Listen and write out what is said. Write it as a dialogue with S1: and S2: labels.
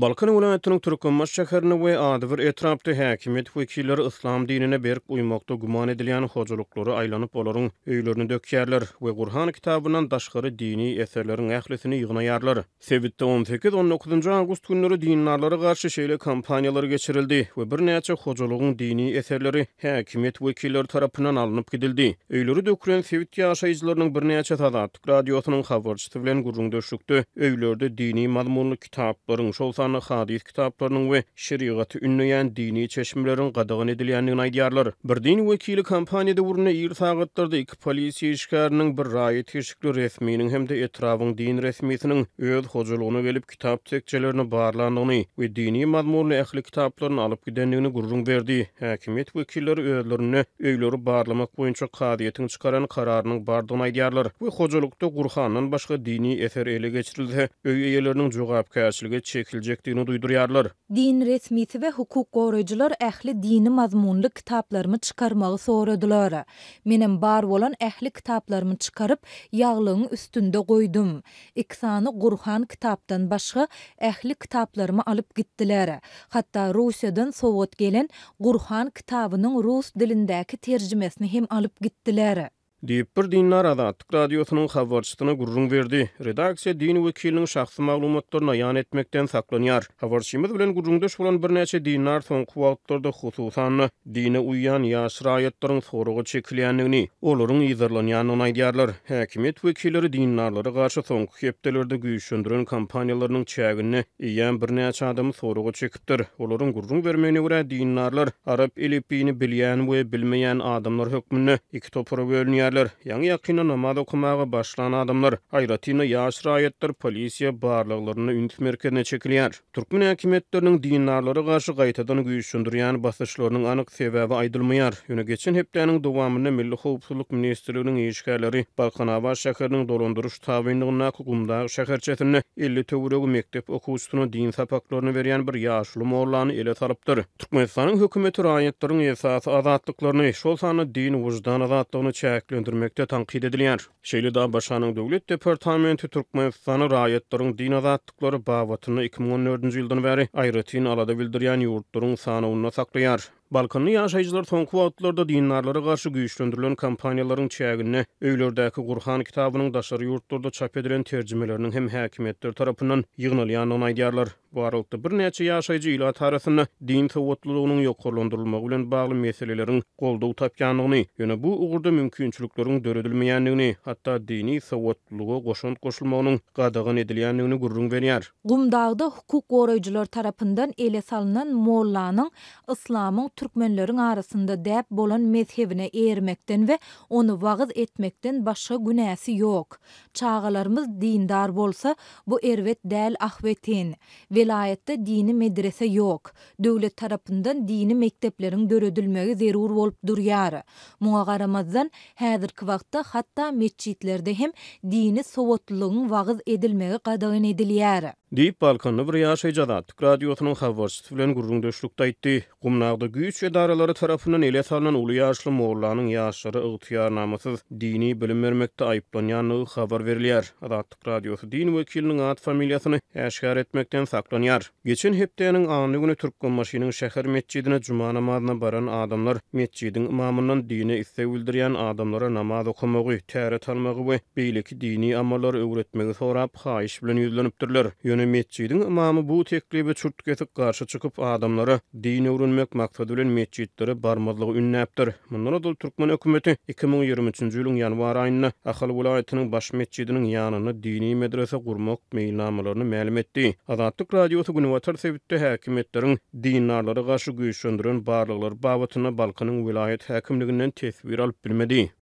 S1: Balkan vilayetinin Türkmenbaş şäherine we Adywyr etrapda häkimet wekilleri islam dinine berip uymakda guman edilýän hojalyklary aýlanyp olaryň öýlerini dökýärler we Gurhan kitabyndan daşgary dini eserleriň ählisini ýygnaýarlar. Sebitde 18-19 awgust günleri dindarlara garşy şeýle kampaniýalary geçirildi we bir näçe hojalygyň dini eserleri häkimet wekilleri tarapyndan alınıp gidildi. Öýleri dökülen Sebit ýaşaýjylarynyň bir näçe Tadat radiosynyň habarçysy bilen gurrun döşükdi. Öýlerde dini mazmunly kitaplaryň şol hadis kitaplarının we şeriaty ünleýän dini çeşmelerin gadagan edilýändigini aýdýarlar. Bir din wekili kampaniýada uruna ýyl sagatlarda iki polisiýa işgäriniň bir raýy teşikli resminiň hem de etrawyň din resmisiniň öz hojalygyna gelip kitap tekçelerini barlandygyny we dini mazmunly ähli kitaplaryny alyp gidendigini gurrun berdi. Häkimet wekilleri özlerini öýleri barlamak boýunça kadiýetiň çykaran kararynyň bardygyny aýdýarlar we hojalykda Gurhandan başga dini eser ele geçirilse öý eýeleriniň jogapkärçiligi çekilje duydurýarlar.
S2: Din resmisi we hukuk goraýjylar ähli dini mazmunly kitaplarymı çykarmagy soradylar. Menem bar bolan ähli kitaplarymı çykaryp ýaglygyň üstünde goýdum. Iksany Gurhan kitapdan başga ähli kitaplarymı alyp gitdiler. Hatda Russiýadan sowat gelen Gurhan kitabynyň rus dilindäki terjimesini hem alyp gitdiler.
S1: Diýip bir dinlar Adatlyk radiosynyň habarçysyna gurrun berdi. Redaksiýa dini wekiliniň şahsy maglumatlaryny ýan etmekden saklanýar. Habarçymyz bilen gurrundaş bolan bir näçe dinlar soňky wagtlarda hususan dine uýan ýaş raýatlaryň soragy çekilýändigini, olaryň ýyzarlanýanyny aýdýarlar. Häkimet wekilleri dinlarlara garşy soňky hepdelerde güýçlendiren kampaniýalarynyň çägini ýan bir näçe adamy soragy çekipdir. Olaryň gurrun bermegine görä dinlarlar arab elipini bilýän we bilmeýän adamlar hökmünde iki topara bölünýär. Ýa-ni ýakyna namaz okumaga başlanan adamlar, aýratyna ýaş raýatlar polisiýa barlyklaryny üns merkezine çekilýär. Türkmen häkimetleriniň dindarlara garşy gaýtadan güýçlendirýän basyşlarynyň anyk sebäbi aýdylmaýar. Ýöne geçen hepdeniň dowamynda Milli Howpsuzlyk ministrliginiň işgärleri Balkanabaş şäheriniň dolandyryş tabynlygyna Gumdag şäherçesine 50 töweregi mektep okuwçysyna din sapaklaryny berýän bir ýaşly mollany ele salypdyr. Türkmenistanyň hökümeti raýatlaryň esasy azatlyklaryny, şol sany din wujdan azatlygyny çäklendirmekde tanqid edilýär. Şeýle da başanyň döwlet departamenti Türkmenistany raýatlaryň din azatlyklary babatyny 2014-nji ýyldan bäri aýratyn alada bildirýän ýurtlaryň sanyny saklaýar. Balkanly ýaşaýjylar soňky wagtlarda dindarlara garşy güýçlendirilen kampaniýalaryň çägini öýlerdäki Gurhan kitabynyň daşary ýurtlarda çap edilen terjimeleriniň hem häkimetler tarapyndan ýygnalýanyny aýdýarlar. Bu aralykda bir näçe ýaşaýjy ila tarasyna din sowatlylygynyň ýokgarlandyrylmagy bilen bagly meseleleriň goldaw tapýanlygyny, ýöne bu ugurda mümkinçilikleriň döredilmeýändigini, hatda dini sowatlylyga goşun goşulmagynyň gadagan edilýändigini gurrun berýär.
S2: Gumdagda hukuk goraýjylar tarapyndan ele salynan mollanyň islamyň türkmenleriň arasynda däp bolan mezhebine ermekden we onu wagyz etmekden başga günäsi ýok. Çağalarymyz dindar bolsa bu erwet däl ahwetin. Vilayetde dini medrese ýok. Döwlet tarapyndan dini mektepleriň döredilmegi zerur bolup durýar. Muňa garamazdan häzirki wagtda hatda mesçitlerde hem dini sowatlylygyň wagyz edilmegi gadagan edilýär.
S1: Diýip Balkanly bir ýaşaýjy Adatlyk radiosynyň habarçysy bilen gurrun döşlükde aýtdy. Gumnagda güýç edaralary tarapyndan ele salynan uly ýaşly mollanyň ýaşlary ygtyýarnamasyz dini bilim bermekde aýplanýanlygy habar berilýär. Adatlyk radiosy din wekiliniň ad familiýasyny äşkar etmekden saklanýar. Geçen hepdeniň anyny güni Türkmenbaşynyň şäher mescidine juma namazyna baran adamlar mescidiň imamyndan dini isse bildirýän adamlara namaz okumagy, täret almagy we beýleki dini amallary öwretmegi sorap haýyş bilen ýüzlenipdirler. Mescidin imamy bu teklibi çurt kesip garşy çykyp adamlara dini öwrenmek maksady bilen mescidlere barmazlygy ünläpdir. Mundan dol Türkmen hökümeti 2023-nji ýylyň ýanwar aýynda Ahal vilayatynyň baş mescidiniň ýanyna dini medrese gurmak meýilnamalaryny ma'lum etdi. Adatlyk radiosy Günwatar Sebitde häkimetleriň dindarlara garşy güýçlendiren barlyklar babatyna Balkanyň vilayet häkimliginden tesbir alyp bilmedi.